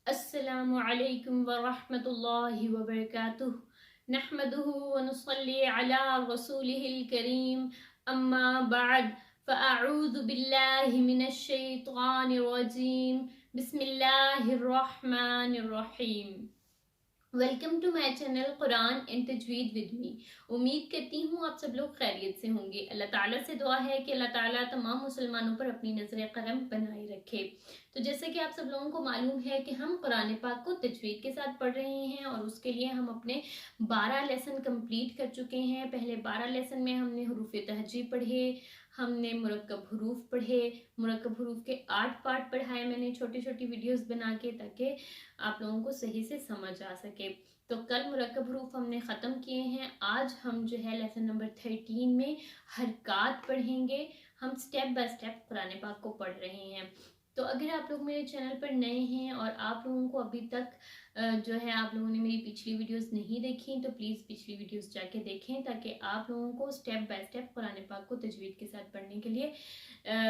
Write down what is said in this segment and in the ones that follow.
अस्सलामु अलैकुम व रहमतुल्लाहि व बरकातुहू नहमदुहु व नुसल्ली अला रसूलिहिल करीम अम्मा बाद फ़अऊज़ु बिल्लाहि मिनश शैतानिर रजीम बिस्मिल्लाहिर रहमानिर रहीम। Welcome to my channel Quran and Tajweed with me. उम्मीद करती हूँ आप सब लोग खैरियत से होंगे। अल्लाह ताला से दुआ है कि अल्लाह ताला तमाम मुसलमानों पर अपनी नजर करम बनाए रखे। तो जैसे कि आप सब लोगों को मालूम है कि हम कुरान पाक को तजवीद के साथ पढ़ रहे हैं और उसके लिए हम अपने 12 लेसन कंप्लीट कर चुके हैं। पहले 12 लेसन में हमने हरूफ तहजी पढ़े, हमने मुरक्कब हरूफ पढ़े, मुरक्कब हरूफ के 8 पार्ट पढ़ाए मैंने छोटी छोटी वीडियोस बना के, ताकि आप लोगों को सही से समझ आ सके। तो कल मुरक्कब हरूफ हमने ख़त्म किए हैं। आज हम जो है लेसन नंबर 13 में हरकात पढ़ेंगे। हम स्टेप बाय स्टेप कुरान पाक को पढ़ रहे हैं। तो अगर आप लोग मेरे चैनल पर नए हैं और आप लोगों को अभी तक जो है आप लोगों ने मेरी पिछली वीडियोस नहीं देखी, तो प्लीज़ पिछली वीडियोस जाके देखें, ताकि आप लोगों को स्टेप बाय स्टेप कुरान पाक को तजवीद के साथ पढ़ने के लिए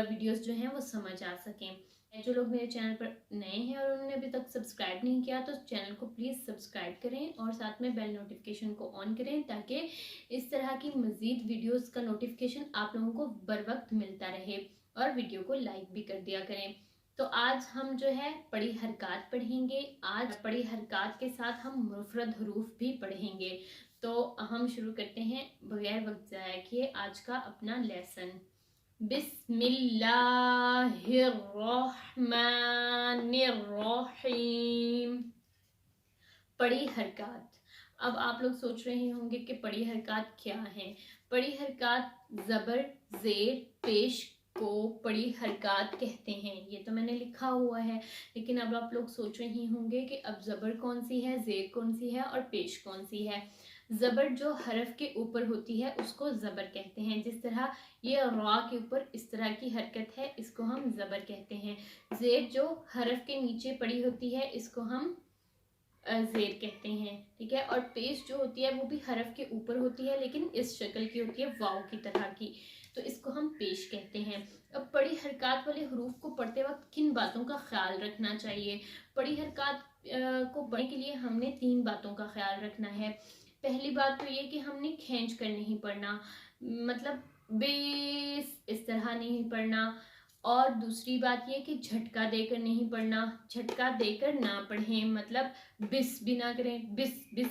वीडियोस जो हैं वो समझ आ सकें। जो लोग मेरे चैनल पर नए हैं और उन्होंने अभी तक सब्सक्राइब नहीं किया, तो चैनल को प्लीज़ सब्सक्राइब करें और साथ में बेल नोटिफिकेशन को ऑन करें, ताकि इस तरह की मज़ीद वीडियोस का नोटिफिकेशन आप लोगों को बर वक्त मिलता रहे, और वीडियो को लाइक भी कर दिया करें। तो आज हम जो है पड़ी हरकात पढ़ेंगे। आज पड़ी हरकात के साथ हम मुफरद हरूफ भी पढ़ेंगे। तो हम शुरू करते हैं बगैर वक्त ज़ाया किए आज का अपना लेसन। बिस्मिल्लाहिर्रहमानिर्रहीम। पड़ी हरकात। अब आप लोग सोच रहे होंगे कि पड़ी हरकात क्या है। पड़ी हरकात ज़बर ज़ेर पेश को पड़ी हरकात कहते हैं। ये तो मैंने लिखा हुआ है, लेकिन अब आप लोग सोच रहे होंगे कि अब ज़बर कौन सी है, ज़ेर कौन सी है और पेश कौन सी है। ज़बर जो हरफ के ऊपर होती है उसको ज़बर कहते हैं। जिस तरह ये रा के ऊपर इस तरह की हरकत है, इसको हम ज़बर कहते हैं। ज़ेर जो हरफ के नीचे पड़ी होती है, इसको हम ज़ेर कहते हैं। ठीक है। और पेश जो होती है वो भी हरफ के ऊपर होती है, लेकिन इस शक्ल की होती है, वाव की तरह की, तो इसको हम पेश कहते हैं। अब पड़ी हरकात वाले हरूफ को पढ़ते वक्त किन बातों का ख्याल रखना चाहिए। पड़ी हरकात को पढ़ने के लिए हमने 3 बातों का ख्याल रखना है। पहली बात तो ये कि हमने खींच कर नहीं पढ़ना, मतलब बेस इस तरह नहीं पढ़ना। और दूसरी बात ये कि झटका देकर नहीं पढ़ना, झटका देकर ना पढ़ें, मतलब बिस भी ना करें, बिस बिस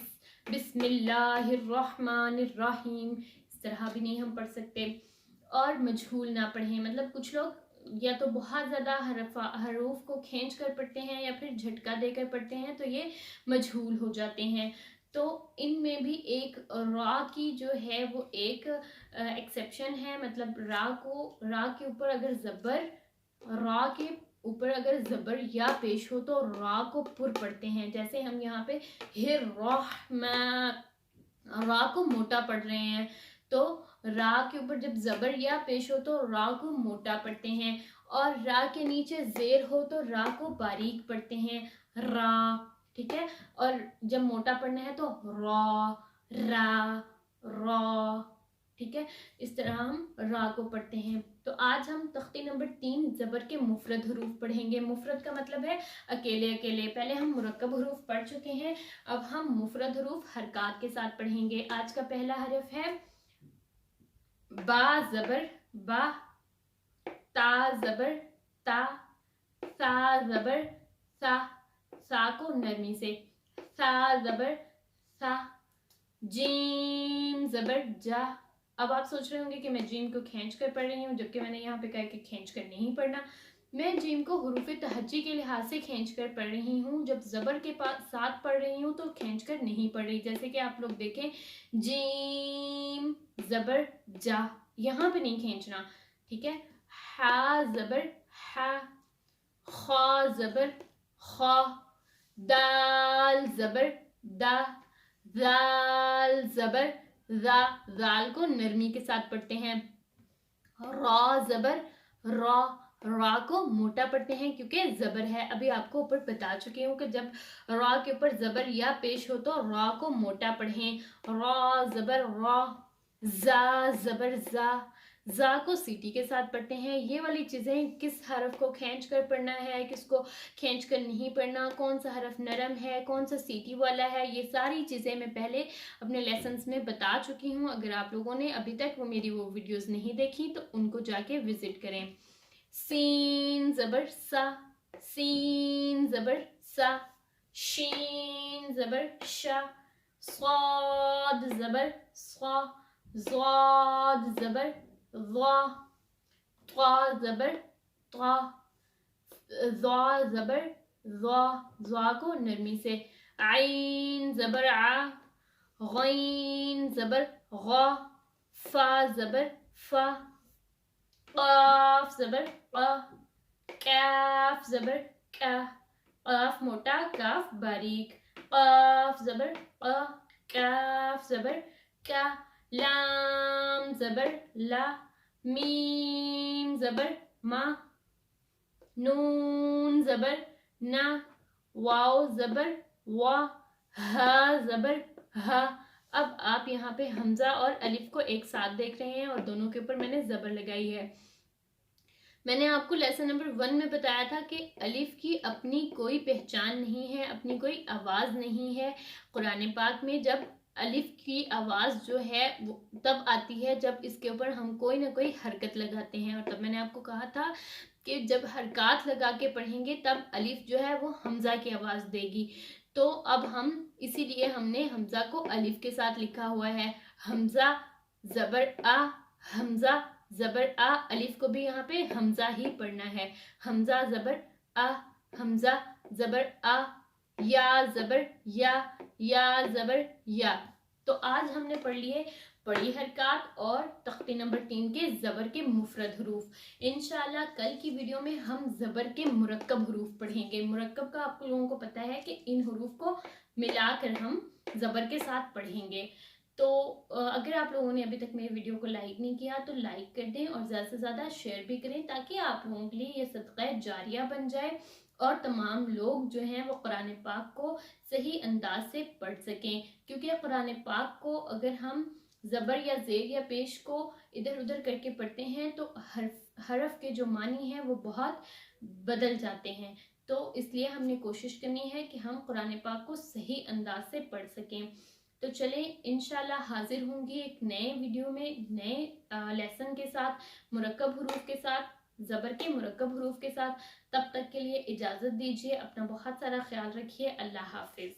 बिस्मिल्लाहिर्रहमानिर्रहीम इस तरह भी नहीं हम पढ़ सकते। और मजहूल ना पढ़ें, मतलब कुछ लोग या तो बहुत ज़्यादा हरूफ को खींच कर पढ़ते हैं या फिर झटका देकर पढ़ते हैं, तो ये मजहूल हो जाते हैं। तो इनमें भी एक रा की जो है वो एक एक्सेप्शन है, मतलब रा के ऊपर अगर ज़बर, रा के ऊपर अगर ज़बर या पेश हो तो रा को पुर पढ़ते हैं। जैसे हम यहाँ पे रा को मोटा पढ़ रहे हैं, तो रा के ऊपर जब ज़बर या पेश हो तो रा को मोटा पढ़ते हैं, और रा के नीचे ज़ेर हो तो रा को बारीक पढ़ते हैं, रा। ठीक है। और जब मोटा पढ़ना है तो रा रा। ठीक है। इस तरह हम रा को पढ़ते हैं। तो आज हम तख्ती नंबर 3 ज़बर के मुफरद हरूफ पढ़ेंगे। मुफरद का मतलब है अकेले अकेले। पहले हम मुरक्कब हरूफ पढ़ चुके हैं, अब हम मुफरद हरूफ हरकात के साथ पढ़ेंगे। आज का पहला हरफ है बा ज़बर बा, ता ज़बर ता, सा ज़बर सा, सा को नरमी से, सा ज़बर सा, जीम ज़बर जा। अब आप सोच रहे होंगे कि मैं जीम को खींच कर पढ़ रही हूँ, जबकि मैंने यहाँ पे कहा कि खींच कर नहीं पढ़ना। मैं जीम को हरूफ तहज्जी के लिहाज से खींच कर पढ़ रही हूँ। जब ज़बर के साथ पढ़ रही हूँ तो खींच कर नहीं पढ़ रही। जैसे कि आप लोग देखें, जीम ज़बर जा, यहाँ पे नहीं खींचना। ठीक है। हा ज़बर हा, खा ज़बर खा, दाल ज़बर दा, जाल ज़बर ज़ा, जाल को नरमी के साथ पढ़ते हैं। रा ज़बर रा, रा को मोटा पढ़ते हैं क्योंकि ज़बर है। अभी आपको ऊपर बता चुकी हूँ कि जब रा के ऊपर ज़बर या पेश हो तो रा को मोटा पढ़ें। रा ज़बर रा, जा ज़बर जा, जा को सीटी के साथ पढ़ते हैं। ये वाली चीज़ें, किस हरफ को खींच कर पढ़ना है, किसको खींच कर नहीं पढ़ना, कौन सा हरफ नरम है, कौन सा सीटी वाला है, ये सारी चीज़ें मैं पहले अपने लेसन्स में बता चुकी हूँ। अगर आप लोगों ने अभी तक वो वीडियोज़ नहीं देखी तो उनको जाके विजिट करें। सीन ज़बर सा, सीन ज़बर सा, शीन ज़बर शा, स्वाद ज़बर स्वा, ज़ाद ज़बर ज़ा, त्वा ज़बर त्वा, ज़ा ज़बर ज़ा, ज़ा को नरमी से। आइन ज़बर आ, गैन ज़बर गा, फा ज़बर फा, काफ ज़बर का, कैफ ज़बर का, काफ मोटा काफ बारीक, काफ ज़बर का, कैफ ज़बर का, लाम ज़बर ला, मीम ज़बर मा, नून ज़बर ना, वाव ज़बर वा, हा ज़बर हा। अब आप यहाँ पे हमजा और अलिफ को एक साथ देख रहे हैं और दोनों के ऊपर मैंने ज़बर लगाई है। मैंने आपको लेसन नंबर 1 में बताया था कि अलिफ की अपनी कोई पहचान नहीं है, अपनी कोई आवाज़ नहीं है। कुरान पाक में जब अलिफ की आवाज़ जो है वो तब आती है जब इसके ऊपर हम कोई ना कोई हरकत लगाते हैं। और तब मैंने आपको कहा था कि जब हरकत लगा के पढ़ेंगे तब अलिफ जो है वो हमजा की आवाज़ देगी। तो अब हम इसीलिए हमने हमजा को अलिफ के साथ लिखा हुआ है। हमजा ज़बर आ, हमजा ज़बर आ, अलिफ को भी यहाँ पे हमजा ही पढ़ना है। हमजा ज़बर आ, हमजा ज़बर आ, या ज़बर या ज़बर या। तो आज हमने पढ़ लिए बड़ी हरकत और तख्ती नंबर 3 के ज़बर के मुफरद हरूफ। इंशाल्लाह कल की वीडियो में हम ज़बर के मुरक्कब हरूफ पढ़ेंगे। मुरक्कब का आप लोगों को पता है कि इन हरूफ को मिलाकर हम ज़बर के साथ पढ़ेंगे। तो अगर आप लोगों ने अभी तक मेरे वीडियो को लाइक नहीं किया तो लाइक कर दें और ज़्यादा से ज़्यादा शेयर भी करें ताकि आप लोगों के लिए ये सदक़ा जारिया बन जाए और तमाम लोग जो हैं वो कुरान पाक को सही अंदाज से पढ़ सकें। क्योंकि कुरान पाक को अगर हम ज़बर या ज़ेर या पेश को इधर उधर करके पढ़ते हैं तो हरफ के जो मानी हैं वो बहुत बदल जाते हैं। तो इसलिए हमने कोशिश करनी है कि हम कुरान पाक को सही अंदाज से पढ़ सकें। तो चले इंशाल्लाह हाजिर होंगी एक नए वीडियो में नए लेसन के साथ, मुरक्कब हरूफ के साथ, ज़बर के मुरक्कब हरूफ के साथ। तब तक के लिए इजाज़त दीजिए। अपना बहुत सारा ख्याल रखिए। अल्लाह हाफिज़।